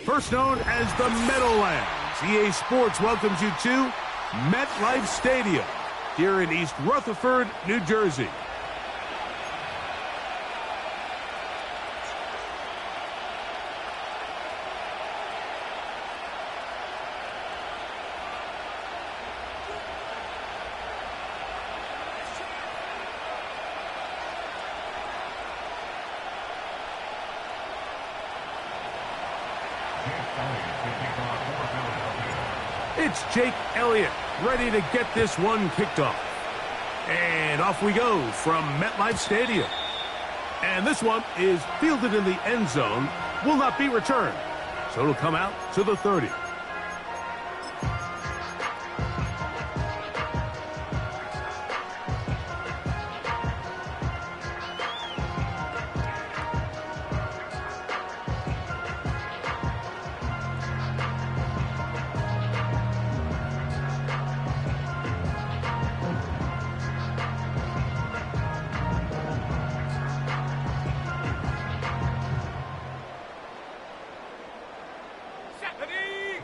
first known as the Meadowlands. EA Sports welcomes you to MetLife Stadium here in East Rutherford, New Jersey. It's Jake Elliott ready to get this one kicked off. And off we go from MetLife Stadium. And this one is fielded in the end zone, will not be returned. So it'll come out to the 30.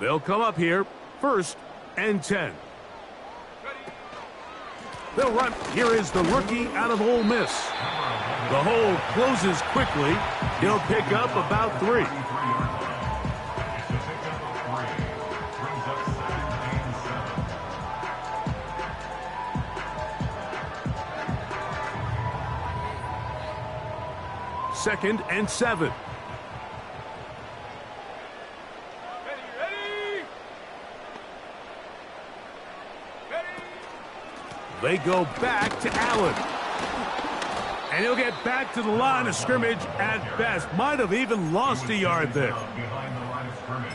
They'll come up here, 1st and 10. They'll run. Here is the rookie out of Ole Miss. The hole closes quickly. He'll pick up about 3. Second and 7. They go back to Allen. And he'll get back to the line of scrimmage at best. Might have even lost a yard there.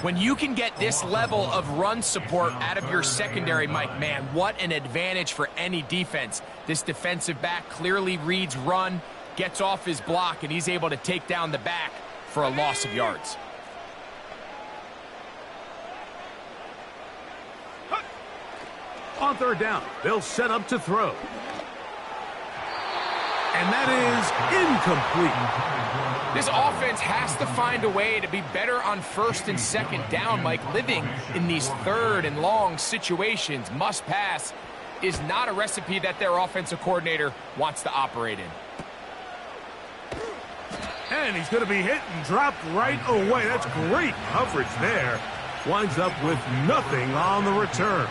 When you can get this level of run support out of your secondary, Mike, man, what an advantage for any defense. This defensive back clearly reads run, gets off his block, and he's able to take down the back for a loss of yards. On 3rd down, they'll set up to throw. And that is incomplete. This offense has to find a way to be better on 1st and 2nd down, Mike. Living in these 3rd and long situations, must pass, is not a recipe that their offensive coordinator wants to operate in. And he's going to be hit and dropped right away. That's great coverage there. Winds up with nothing on the return.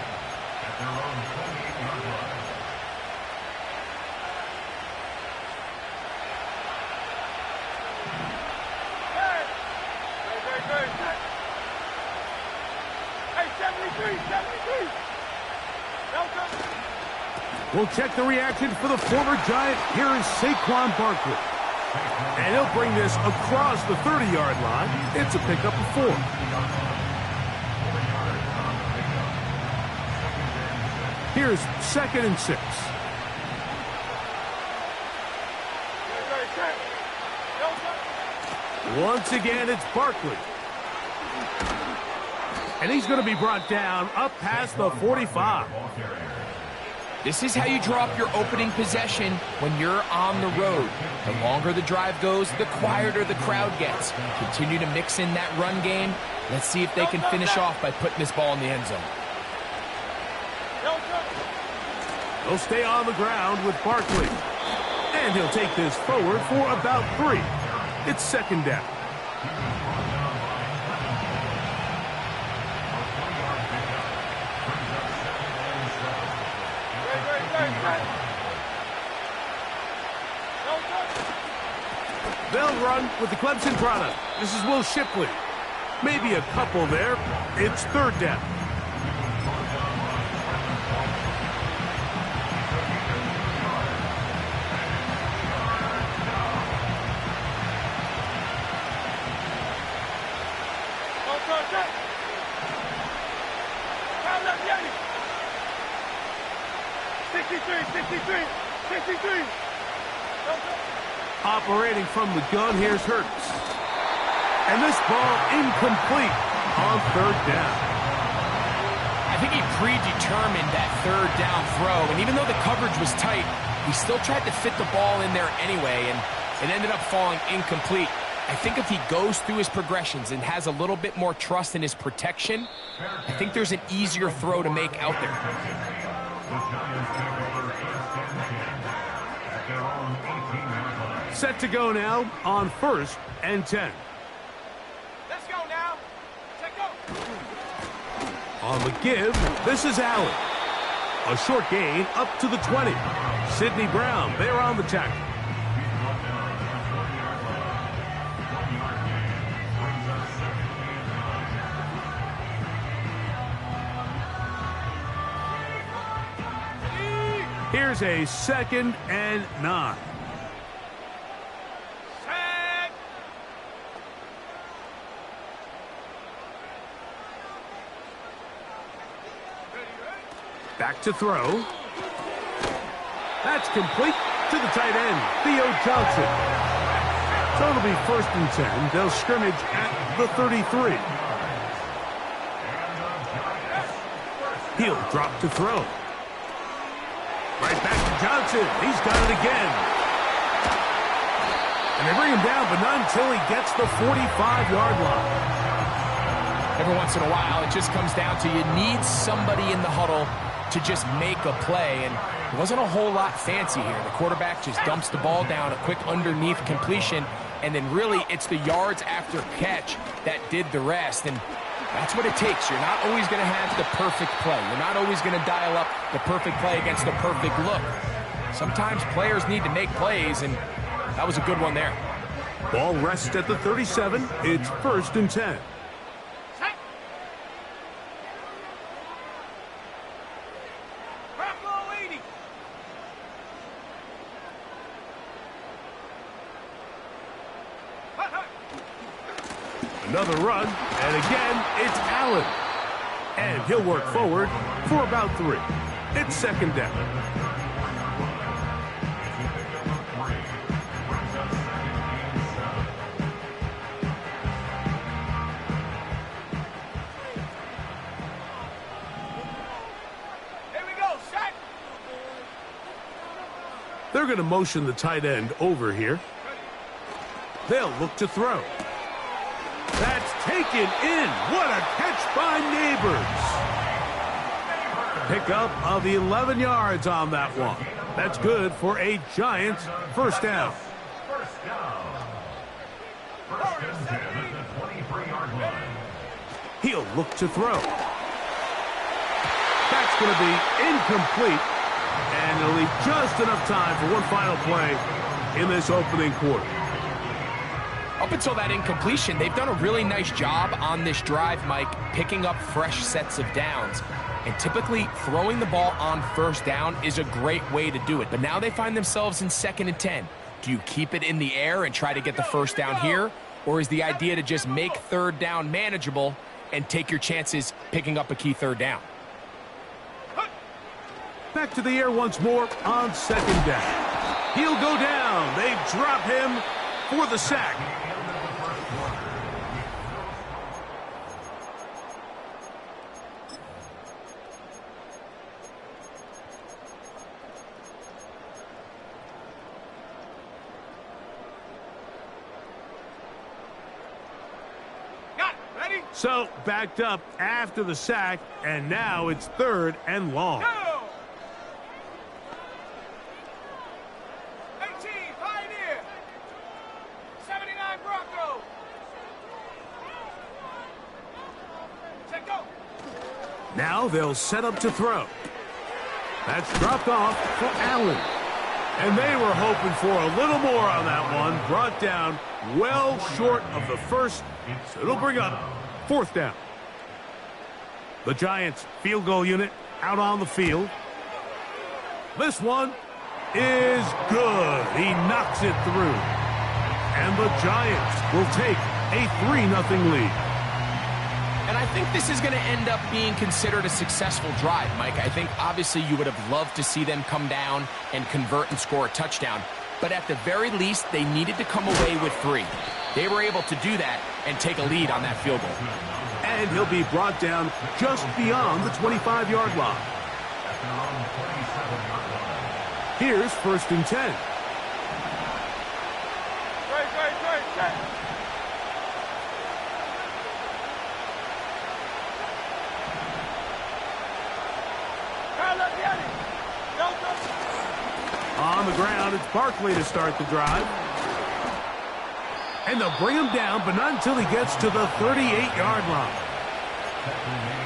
We'll check the reaction for the former Giant. Here is Saquon Barkley. And he'll bring this across the 30-yard line. It's a pickup of 4. Here's 2nd and 6. Once again, it's Barkley. And he's going to be brought down up past the 45. This is how you draw up your opening possession when you're on the road. The longer the drive goes, the quieter the crowd gets. Continue to mix in that run game. Let's see if they can finish off by putting this ball in the end zone. He'll stay on the ground with Barkley. And he'll take this forward for about 3. It's 2nd down. They'll run with the Clemson product. This is Will Shipley. Maybe a couple there. It's 3rd down. Operating from the gun, here's Hurts. And this ball incomplete on 3rd down. I think he predetermined that 3rd down throw, and even though the coverage was tight, he still tried to fit the ball in there anyway, and it ended up falling incomplete. I think if he goes through his progressions and has a little bit more trust in his protection, I think there's an easier throw to make out there. Set to go now on 1st and 10. Let's go now. Take go. On the give, this is Allen. A short gain up to the 20. Sidney Brown there on the tackle. Here's a 2nd and 9. Back to throw. That's complete to the tight end, Theo Johnson. So it'll be 1st and 10. They'll scrimmage at the 33. He'll drop to throw. Right back to Johnson. He's got it again. And they bring him down, but not until he gets the 45-yard line. Every once in a while, it just comes down to you need somebody in the huddle to just make a play, and it wasn't a whole lot fancy here. The quarterback just dumps the ball down, a quick underneath completion, and then really it's the yards after catch that did the rest, and that's what it takes. You're not always going to have the perfect play. You're not always going to dial up the perfect play against the perfect look. Sometimes players need to make plays, and that was a good one there. Ball rests at the 37. It's 1st and 10. Another run, and again, it's Allen. And he'll work forward for about 3. It's 2nd down. Here we go, set. They're going to motion the tight end over here. They'll look to throw. That's taken in. What a catch by Neighbors. Pickup of 11 yards on that one. That's good for a Giants 1st down. He'll look to throw. That's going to be incomplete. And it'll leave just enough time for one final play in this opening quarter. Up until that incompletion, they've done a really nice job on this drive, Mike, picking up fresh sets of downs. And typically, throwing the ball on 1st down is a great way to do it. But now they find themselves in 2nd and 10. Do you keep it in the air and try to get the 1st down here? Or is the idea to just make 3rd down manageable and take your chances picking up a key 3rd down? Back to the air once more on 2nd down. He'll go down. They drop him for the sack. So, backed up after the sack, and now it's 3rd and long. Go! 18, Pioneer! 79, Bronco! Check go! Now they'll set up to throw. That's dropped off for Allen. And they were hoping for a little more on that one. Brought down well short of the 1st, so it'll bring up 4th down. The Giants field goal unit out on the field. This one is good. He knocks it through. And the Giants will take a 3-0 lead. And I think this is going to end up being considered a successful drive, Mike. I think obviously you would have loved to see them come down and convert and score a touchdown. But at the very least, they needed to come away with 3. They were able to do that and take a lead on that field goal. And he'll be brought down just beyond the 25-yard line. Here's 1st and 10. On the ground, it's Barkley to start the drive. And they'll bring him down, but not until he gets to the 38-yard line.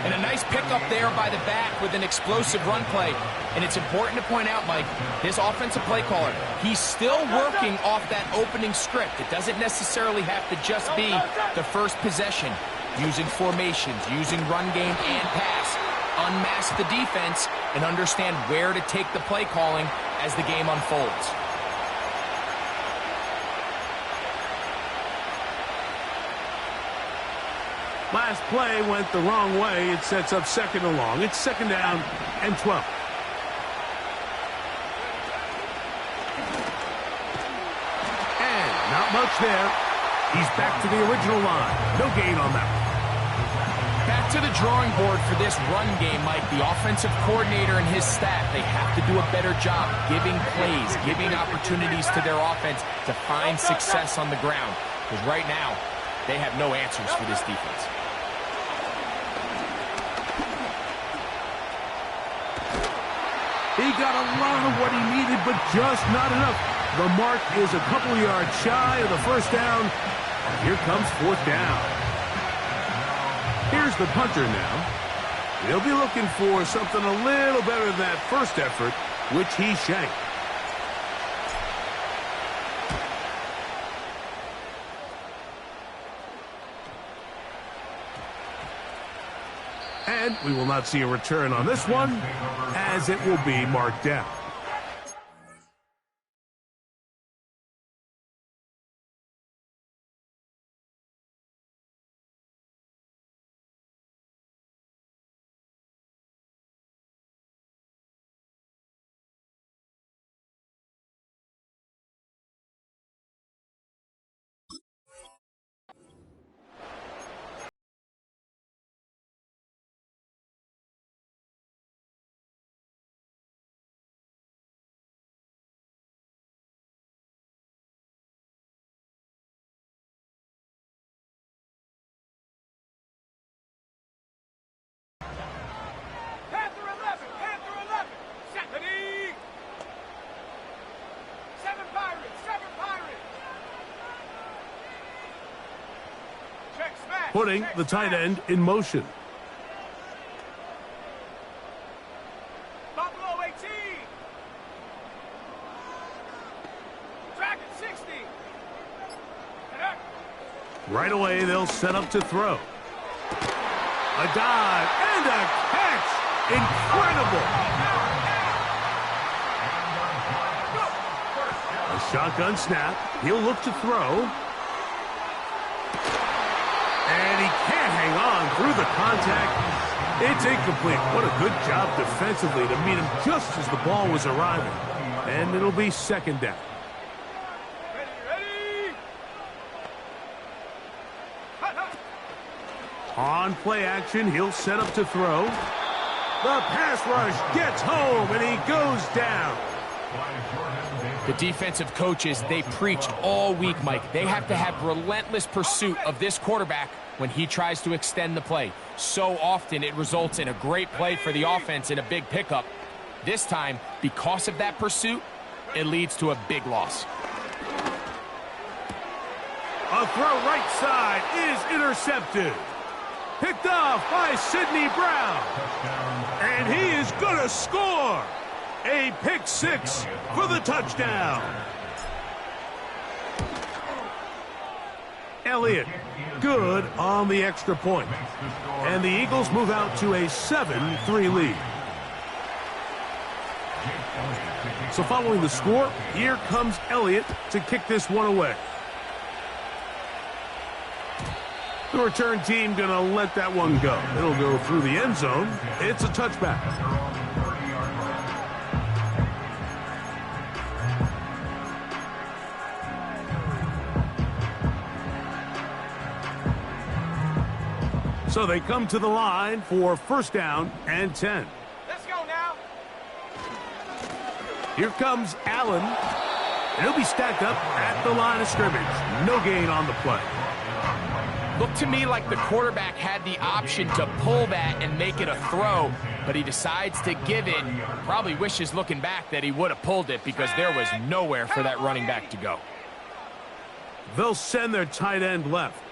And a nice pickup there by the back with an explosive run play. And it's important to point out, Mike, this offensive play caller, he's still working off that opening script. It doesn't necessarily have to just be the first possession. Using formations, using run game and pass. Unmask the defense and understand where to take the play calling as the game unfolds. Last play went the wrong way. It sets up second and long. It's second down and 12. And not much there. He's back to the original line. No gain on that one. Back to the drawing board for this run game, Mike. The offensive coordinator and his staff, they have to do a better job giving plays, giving opportunities to their offense to find success on the ground. Because right now, they have no answers for this defense. He got a lot of what he needed, but just not enough. The mark is a couple yards shy of the first down. Here comes fourth down. Here's the punter now. He'll be looking for something a little better than that first effort, which he shanked. And we will not see a return on this one, as it will be marked down. Putting the tight end in motion. Buffalo 18. Dragon 60. Right away, they'll set up to throw. A dive and a catch. Incredible. A shotgun snap. He'll look to throw. And he can't hang on through the contact. It's incomplete. What a good job defensively to meet him just as the ball was arriving. And it'll be second down. Ready. On play action, he'll set up to throw. The pass rush gets home, and he goes down. The defensive coaches, they preached all week, Mike. They have to have relentless pursuit of this quarterback when he tries to extend the play. So often it results in a great play for the offense and a big pickup. This time, because of that pursuit, it leads to a big loss. A throw right side is intercepted. Picked off by Sidney Brown. And he is going to score. A pick six for the touchdown. Elliott, good on the extra point. And the Eagles move out to a 7-3 lead. So following the score, here comes Elliott to kick this one away. The return team going to let that one go. It'll go through the end zone. It's a touchback. So they come to the line for first down and 10. Let's go now. Here comes Allen. And he'll be stacked up at the line of scrimmage. No gain on the play. Looked to me like the quarterback had the option to pull that and make it a throw, but he decides to give it. Probably wishes looking back that he would have pulled it because there was nowhere for that running back to go. They'll send their tight end left.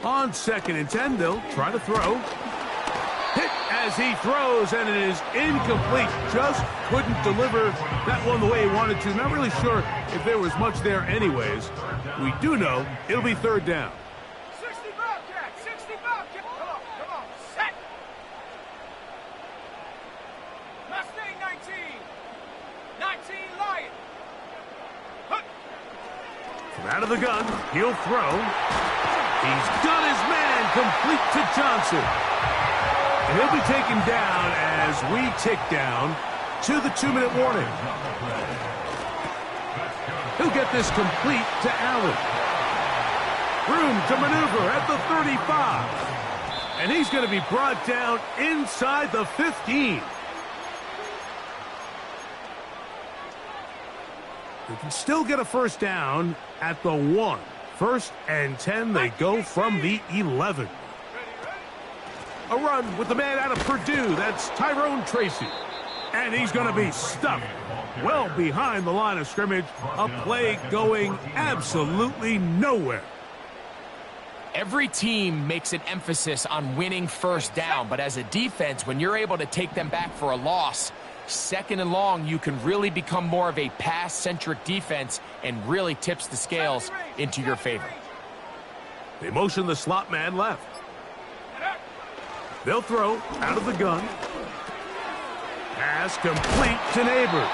On 2nd and 10, they'll try to throw. Hit as he throws, and it is incomplete. Just couldn't deliver that one the way he wanted to. Not really sure if there was much there anyways. We do know it'll be 3rd down. 60 Bobcat, 60 Bobcat. Come on, set. Mustang 19. 19 Lion. Hut. From out of the gun, he'll throw. He's got his man complete to Johnson. And he'll be taken down as we tick down to the 2-minute warning. He'll get this complete to Allen. Room to maneuver at the 35. And he's going to be brought down inside the 15. They can still get a 1st down at the 1. 1st and 10, they go from the 11. A run with the man out of Purdue. That's Tyrone Tracy. And he's going to be stuffed well behind the line of scrimmage. A play going absolutely nowhere. Every team makes an emphasis on winning 1st down, but as a defense, when you're able to take them back for a loss, 2nd and long, you can really become more of a pass-centric defense and really tips the scales into your favor. They motion the slot man left. They'll throw out of the gun. Pass complete to Neighbors.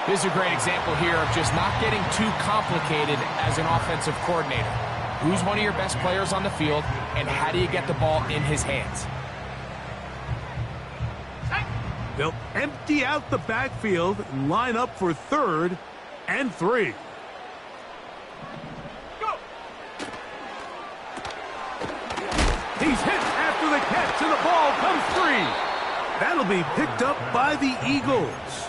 This is a great example here of just not getting too complicated as an offensive coordinator. Who's one of your best players on the field, and how do you get the ball in his hands? They'll empty out the backfield and line up for 3rd and 3. Go. He's hit after the catch, and the ball comes free. That'll be picked up by the Eagles.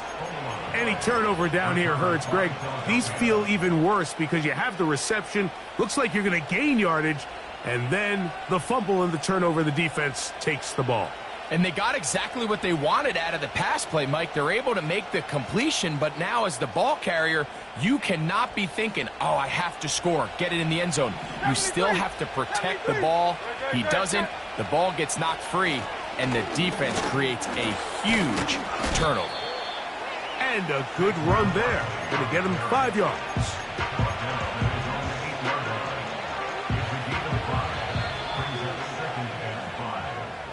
Any turnover down here hurts, Greg. These feel even worse because you have the reception. Looks like you're going to gain yardage, and then the fumble and the turnover, the defense takes the ball. And they got exactly what they wanted out of the pass play, Mike. They're able to make the completion, but now as the ball carrier, you cannot be thinking, oh, I have to score, get it in the end zone. You still have to protect the ball. He doesn't. The ball gets knocked free, and the defense creates a huge turnover. And a good run there. Going to get him 5 yards.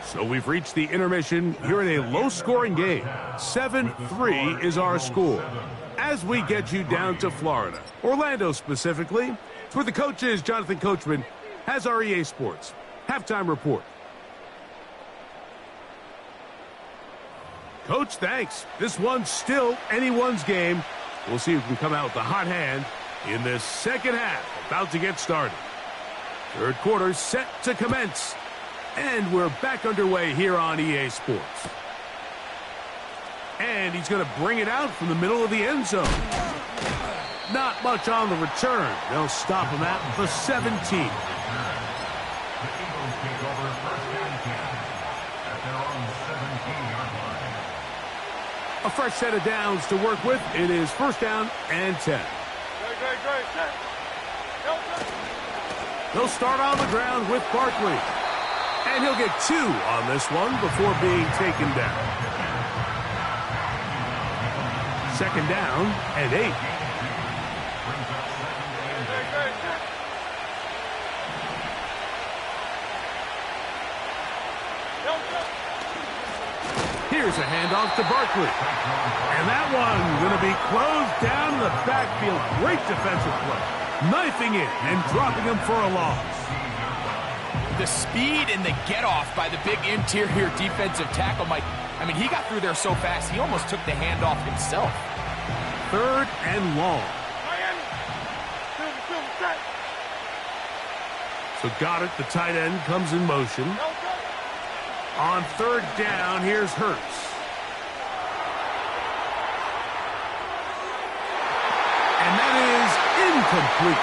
So we've reached the intermission here in a low-scoring game. 7-3 is our score. As we get you down to Florida, Orlando specifically, where the coach is, Jonathan Coachman, has our EA Sports halftime report. Coach, thanks. This one's still anyone's game. We'll see who can come out with the hot hand in this 2nd half, about to get started. 3rd quarter set to commence. And we're back underway here on EA Sports. And he's going to bring it out from the middle of the end zone. Not much on the return. They'll stop him at the 17. The Eagles take over 1st and 10 at their own 17-yard line. A fresh set of downs to work with. It is 1st down and 10. Great. They'll start on the ground with Barkley. And he'll get 2 on this one before being taken down. 2nd down and 8. Here's a handoff to Barkley. And that one going to be closed down in the backfield. Great defensive play. Knifing in and dropping him for a loss. The speed and the get-off by the big interior defensive tackle, Mike. I mean, he got through there so fast, he almost took the handoff himself. 3rd and long. So Goddard, the tight end, comes in motion. On 3rd down, here's Hurts. And that is incomplete.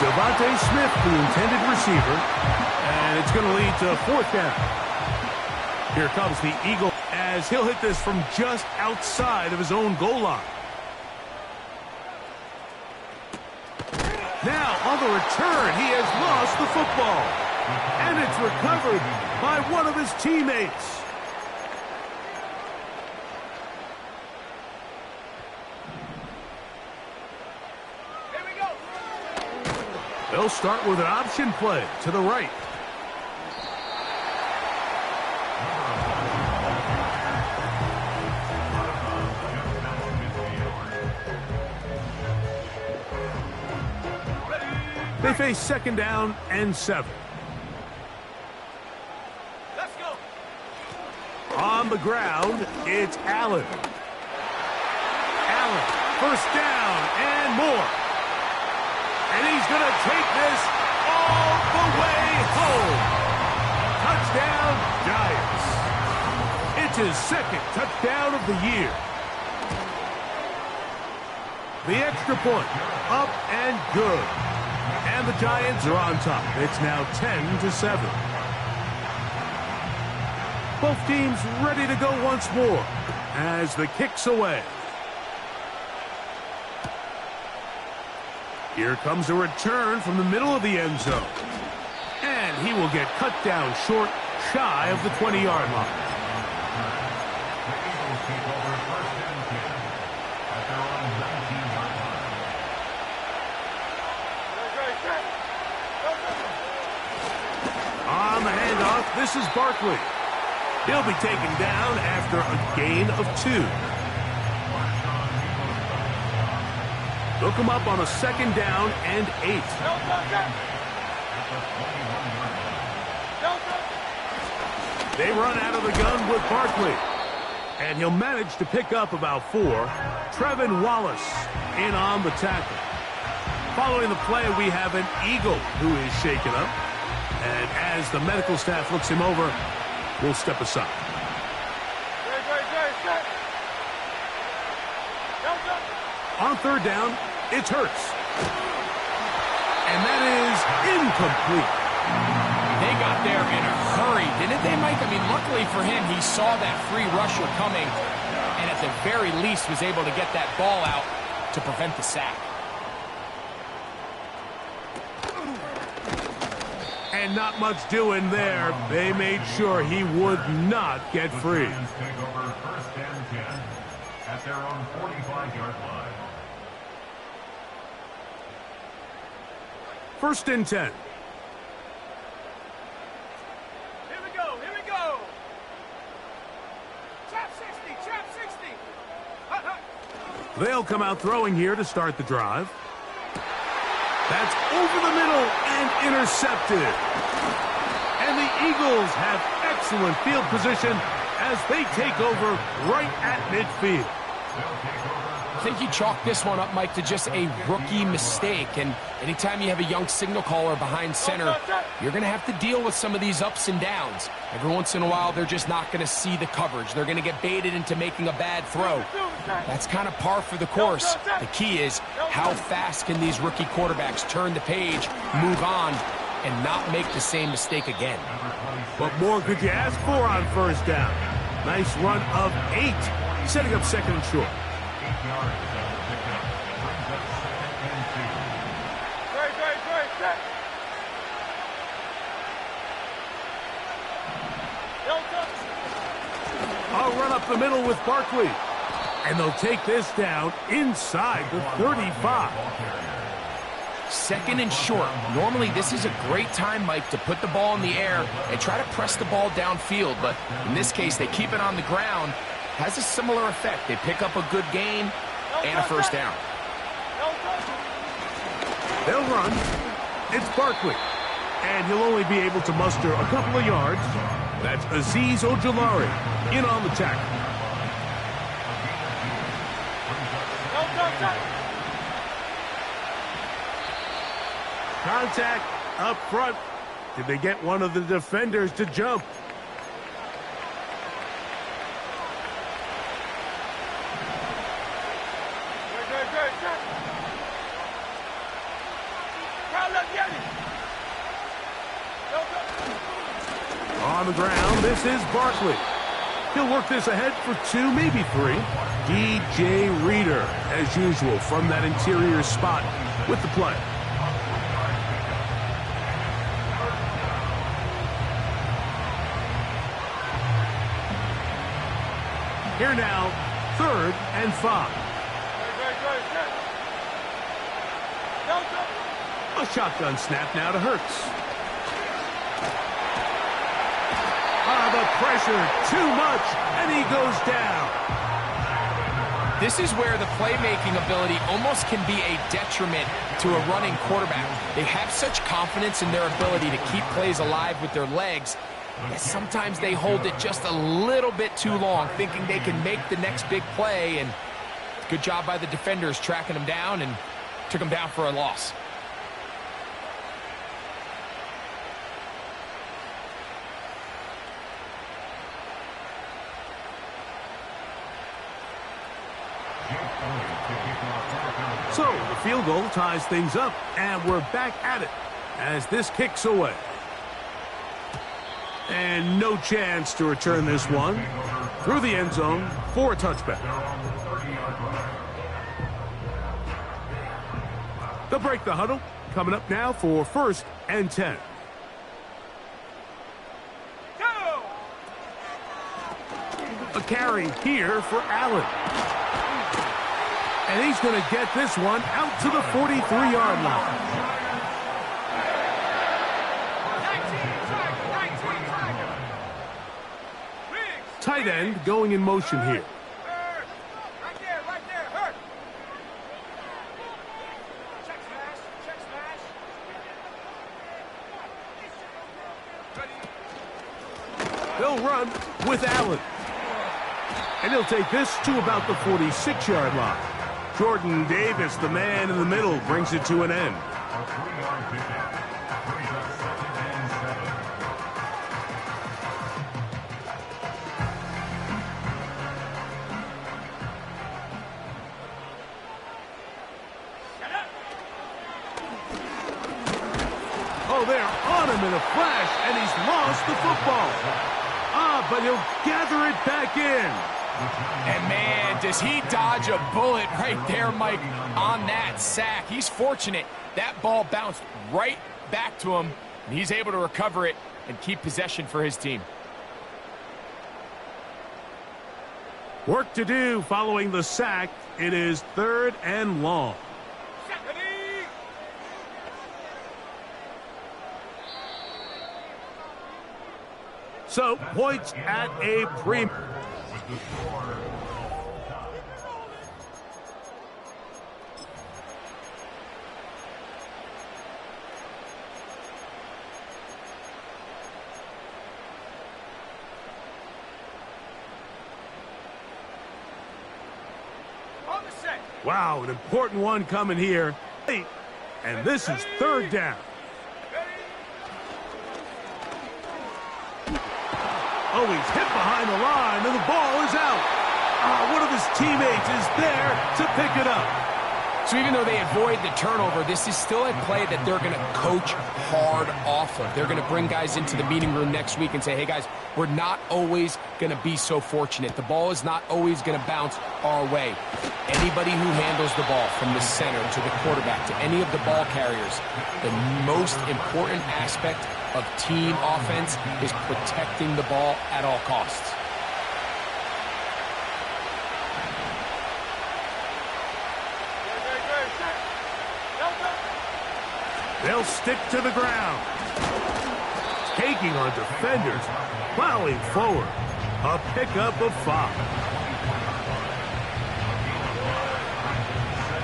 Devontae Smith, the intended receiver, and it's going to lead to 4th down. Here comes the Eagle as he'll hit this from just outside of his own goal line. Now, on the return, he has lost the football. And it's recovered by one of his teammates. Here we go. They'll start with an option play to the right. They face 2nd down and 7. Let's go. On the ground, it's Allen. Allen, 1st down and more. And he's going to take this all the way home. Touchdown, Giants. It's his 2nd touchdown of the year. The extra point, up and good. And the Giants are on top. It's now 10-7. Both teams ready to go once more as the kick's away. Here comes a return from the middle of the end zone. And he will get cut down short, shy of the 20-yard line. The Eagles take over 1st and 10 at their own 19-yard line. On the handoff, this is Barkley. He'll be taken down after a gain of 2. Look him up on a 2nd down and 8. They run out of the gun with Barkley. And he'll manage to pick up about 4. Trevin Wallace in on the tackle. Following the play, we have an Eagle who is shaken up. And as the medical staff looks him over, we'll step aside. On 3rd down, it's Hurts. And that is incomplete. They got there in a hurry, didn't they, Mike? I mean, luckily for him, he saw that free rusher coming and at the very least was able to get that ball out to prevent the sack. And not much doing there. They made sure he would not get free. The Giants take over 1st and 10 at their own 45-yard line. 1st and 10. Here we go. Here we go. Chop 60. Chop 60. Hut, hut. They'll come out throwing here to start the drive. That's over the middle and intercepted. And the Eagles have excellent field position as they take over right at midfield. I think you chalk this one up, Mike, to just a rookie mistake. And anytime you have a young signal caller behind center, you're going to have to deal with some of these ups and downs. Every once in a while, they're just not going to see the coverage. They're going to get baited into making a bad throw. That's kind of par for the course. The key is how fast can these rookie quarterbacks turn the page, move on, and not make the same mistake again. What more could you ask for on 1st down? Nice run of 8, setting up 2nd and short. 8 yards after the pickup. It brings up 2nd and 2. Great. I'll run up the middle with Barkley. And they'll take this down inside the 35. 2nd and short. Normally, this is a great time, Mike, to put the ball in the air and try to press the ball downfield. But in this case, they keep it on the ground. Has a similar effect. They pick up a good gain and a 1st down. They'll run. It's Barkley. And he'll only be able to muster a couple of yards. That's Azeez Ojulari in on the tackle. Contact up front. Did they get one of the defenders to jump? the ground. This is Barkley. He'll work this ahead for 2, maybe 3. DJ Reader, as usual, from that interior spot with the play. Here now, 3rd and 5. A shotgun snap now to Hurts. The pressure, too much, and he goes down. This is where the playmaking ability almost can be a detriment to a running quarterback. They have such confidence in their ability to keep plays alive with their legs that sometimes they hold it just a little bit too long, thinking they can make the next big play, and good job by the defenders tracking them down and took them down for a loss. So, the field goal ties things up, and we're back at it as this kicks away. And no chance to return this one through the end zone for a touchback. They'll break the huddle. Coming up now for 1st and 10. A carry here for Allen. And he's going to get this one out to the 43-yard line. Tight end going in motion here. Right there, hurt. Check smash. They'll run with Allen. And he'll take this to about the 46-yard line. Jordan Davis, the man in the middle, brings it to an end. Oh, they're on him in a flash, and he's lost the football. But he'll gather it back in. And man, does he dodge a bullet right there, Mike, on that sack. He's fortunate. That ball bounced right back to him, and he's able to recover it and keep possession for his team. Work to do following the sack. It is 3rd and long. So, points at a premium. Wow, an important one coming here. And this is 3rd down. Oh, he's hit behind the line, and the ball is out. One of his teammates is there to pick it up. So even though they avoid the turnover, this is still a play that they're going to coach hard off of. They're going to bring guys into the meeting room next week and say, hey, guys, we're not always going to be so fortunate. The ball is not always going to bounce our way. Anybody who handles the ball from the center to the quarterback to any of the ball carriers, the most important aspect of team offense is protecting the ball at all costs. They'll stick to the ground. Taking on defenders, plowing forward. A pickup of 5.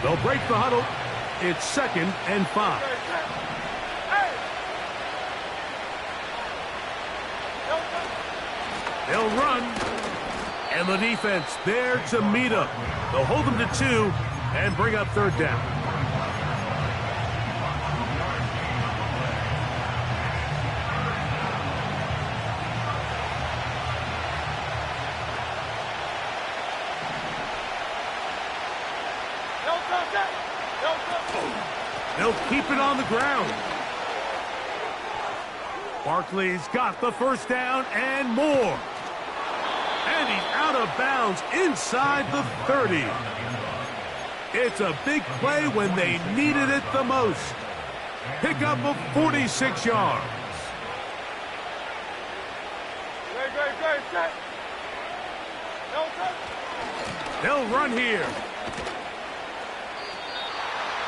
They'll break the huddle. It's 2nd and 5. They'll run. And the defense there to meet up. They'll hold them to 2 and bring up 3rd down. They'll keep it on the ground. Barkley's got the first down and more. And he's out of bounds inside the 30. It's a big play when they needed it the most. Pickup of 46 yards. They'll run here.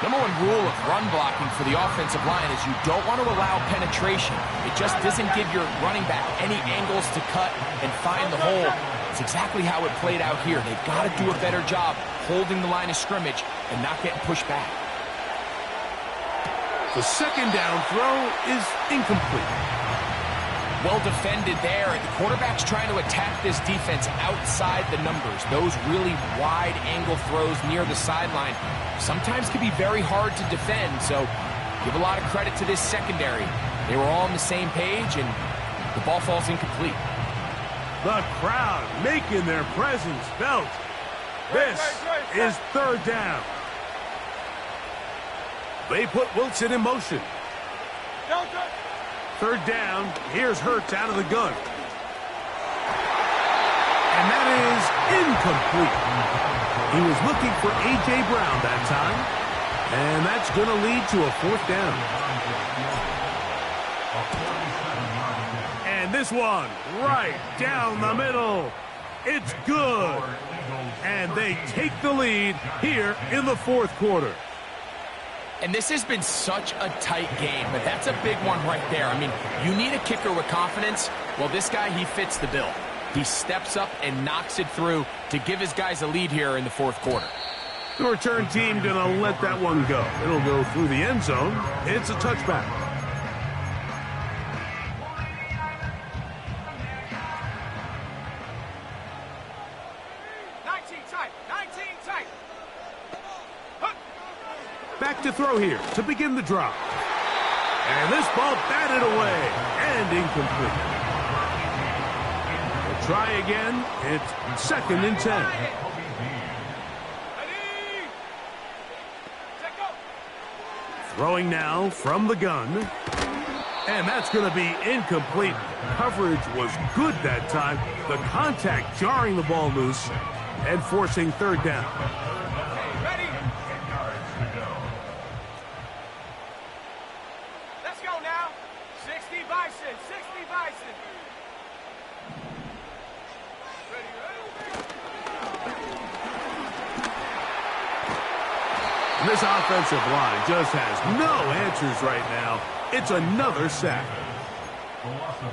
Number one rule of run blocking for the offensive line is you don't want to allow penetration. It just doesn't give your running back any angles to cut and find the hole. It's exactly how it played out here. They've got to do a better job holding the line of scrimmage and not getting pushed back. The second down throw is incomplete. Well defended there. The quarterback's trying to attack this defense outside the numbers. Those really wide angle throws near the sideline sometimes can be very hard to defend, so give a lot of credit to this secondary. They were all on the same page, and the ball falls incomplete. The crowd making their presence felt. This is third down. They put Wilson in motion. Third down. Here's Hurts out of the gun. And that is incomplete. He was looking for A.J. Brown that time. And that's going to lead to a fourth down. And this one right down the middle. It's good. And they take the lead here in the fourth quarter. And this has been such a tight game, but that's a big one right there. I mean, you need a kicker with confidence. Well, this guy, he fits the bill. He steps up and knocks it through to give his guys a lead here in the fourth quarter. The return team going to let that one go. It'll go through the end zone. It's a touchback. Back to throw here to begin the drop. And this ball batted away and incomplete. We'll try again. It's second and 10. Throwing now from the gun. And that's going to be incomplete. Coverage was good that time. The contact jarring the ball loose and forcing third down. This offensive line just has no answers right now. It's another sack.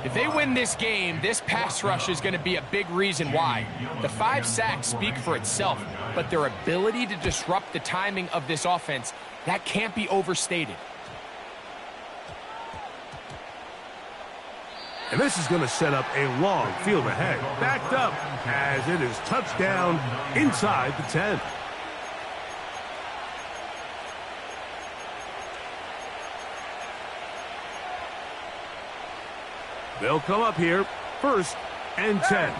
If they win this game, this pass rush is going to be a big reason why. The 5 sacks speak for itself, but their ability to disrupt the timing of this offense, that can't be overstated. And this is going to set up a long field ahead. Backed up as it is touchdown inside the 10. They'll come up here, first and 10.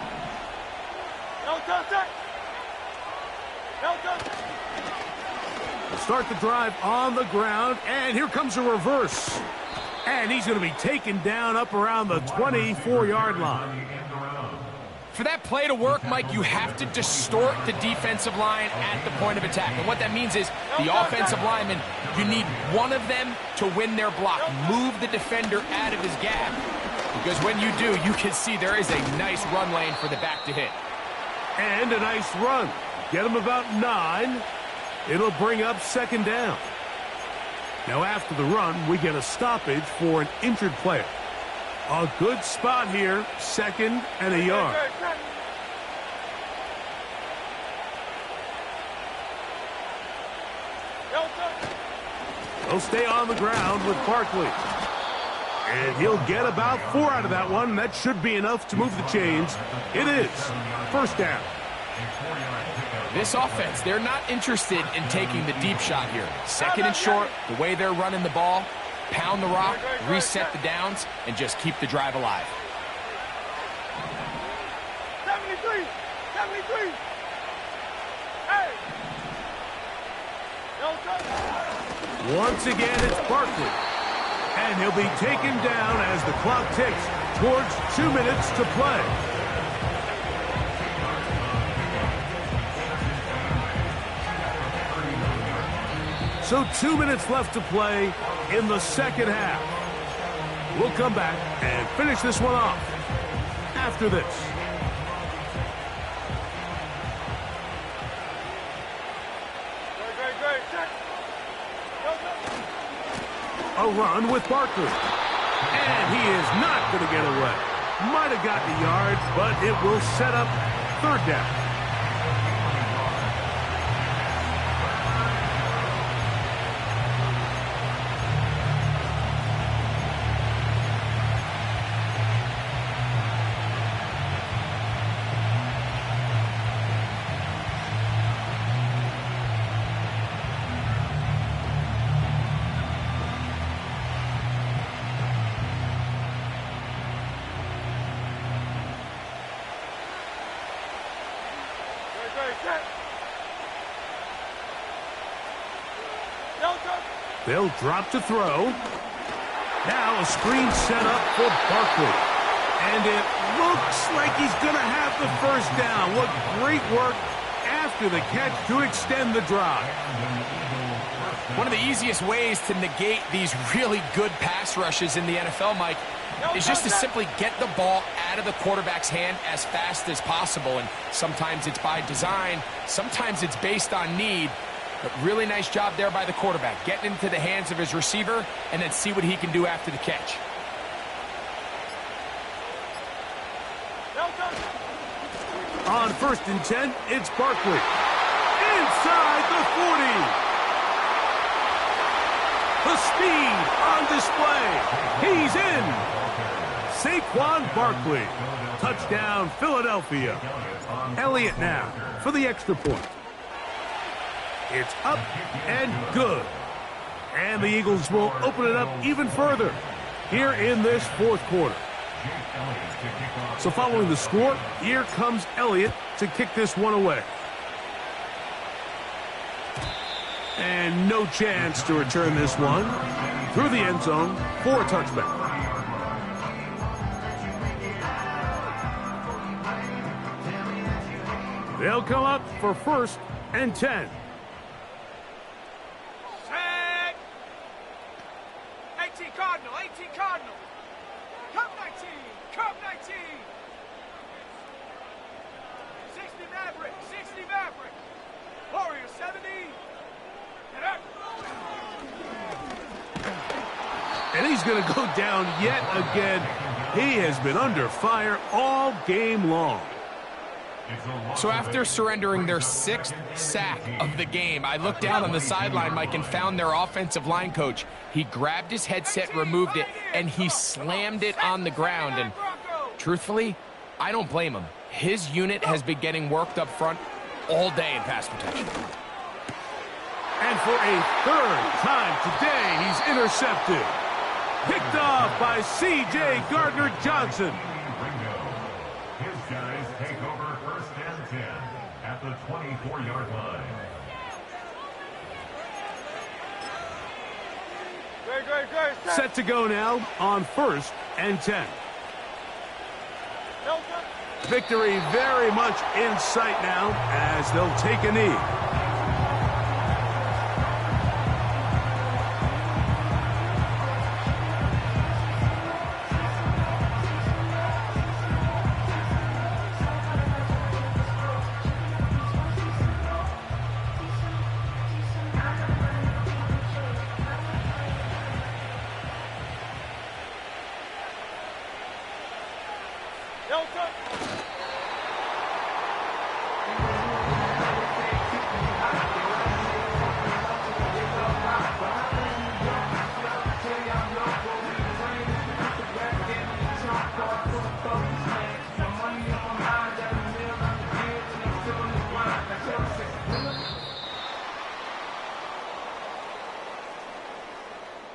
They'll start the drive on the ground, and here comes a reverse. And he's going to be taken down up around the 24-yard line. For that play to work, Mike, you have to distort the defensive line at the point of attack. And what that means is the offensive lineman, you need one of them to win their block. Move the defender out of his gap. Because when you do, you can see there is a nice run lane for the back to hit. And a nice run. Get him about 9. It'll bring up second down. Now after the run, we get a stoppage for an injured player. A good spot here, second and a yard. They'll stay on the ground with Barkley. And he'll get about 4 out of that one. That should be enough to move the chains. It is first down. This offense, they're not interested in taking the deep shot here. Second and short, the way they're running the ball, pound the rock, reset the downs, and just keep the drive alive. 73! 73! Hey! Once again, it's Barkley. And he'll be taken down as the clock ticks towards 2 minutes to play. So 2 minutes left to play in the second half. We'll come back and finish this one off after this. A run with Barkley. And he is not going to get away. Might have gotten a yard, but it will set up third down. They'll drop to throw. Now a screen set up for Barkley. And it looks like he's going to have the first down. What great work after the catch to extend the drive. One of the easiest ways to negate these really good pass rushes in the NFL, Mike, is just to simply get the ball out of the quarterback's hand as fast as possible. And sometimes it's by design, sometimes it's based on need. But really nice job there by the quarterback, getting into the hands of his receiver and then see what he can do after the catch. On 1st and 10, it's Barkley. Inside the 40. The speed on display. He's in. Saquon Barkley. Touchdown, Philadelphia. Elliott now for the extra point. It's up and good. And the Eagles will open it up even further here in this fourth quarter. So following the score, here comes Elliott to kick this one away. And no chance to return this one through the end zone for a touchback. They'll come up for 1st and 10. 18 Cardinal. Come 19. Come 19. 60 Maverick. 60 Maverick. Warrior 70. And up. And he's going to go down yet again. He has been under fire all game long. So after surrendering their 6th sack of the game, I looked down on the sideline, Mike, and found their offensive line coach. He grabbed his headset, removed it, and he slammed it on the ground. And truthfully, I don't blame him. His unit has been getting worked up front all day in pass protection. And for a 3rd time today, he's intercepted. Picked off by C.J. Gardner-Johnson. His guys take over 1st and 10 at the 24-yard line. Set to go now on 1st and 10. Victory very much in sight now as they'll take a knee.